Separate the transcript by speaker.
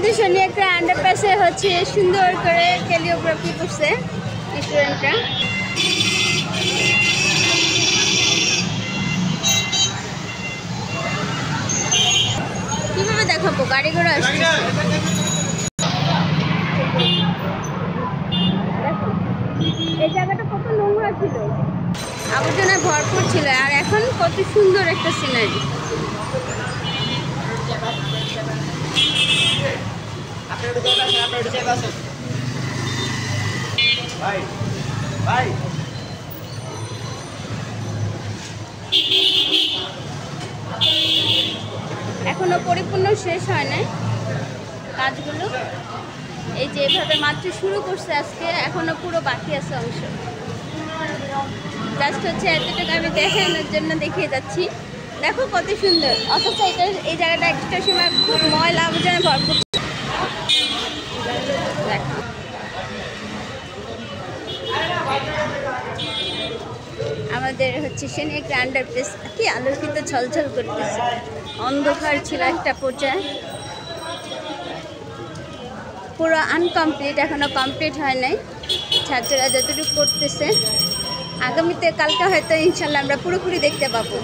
Speaker 1: আমাদের শনি একটা আন্ডারপাসে হচ্ছে সুন্দর করে ক্যালিওগ্রাফি করছে স্টুডেন্টরা। কিভাবে দেখাবো, গাড়ি ঘোড়া আসছে। এই জায়গাটা কত নোংরা ছিল, আবর্জনায় ভরপুর ছিল, আর এখন কত সুন্দর একটা সিনারি। এখনো পরিপূর্ণ শেষ হয় নাই কাজগুলো। এই যে এভাবে মাত্র শুরু করছে আজকে, এখনো পুরো বাকি আছে অংশ। জাস্ট হচ্ছে এতটুকু আমি দেখানোর জন্য দেখিয়ে যাচ্ছি। দেখো কত সুন্দর, অথচ এই জায়গাটা একটা সময় খুব ময়লা আবর্জনা ভরপুর। আমাদের হচ্ছে সেখানে একটা আন্ডারপাস কি আলোকিত ঝলঝল করতেছে, অন্ধকার ছিল একটা পর্যায়ে। পুরো আনকমপ্লিট, এখনো কমপ্লিট হয় নাই। ছাত্ররা যতটুকু করতেছে, আগামীতে কালকে হয়তো ইনশাল্লাহ আমরা পুরোপুরি দেখতে পাবো।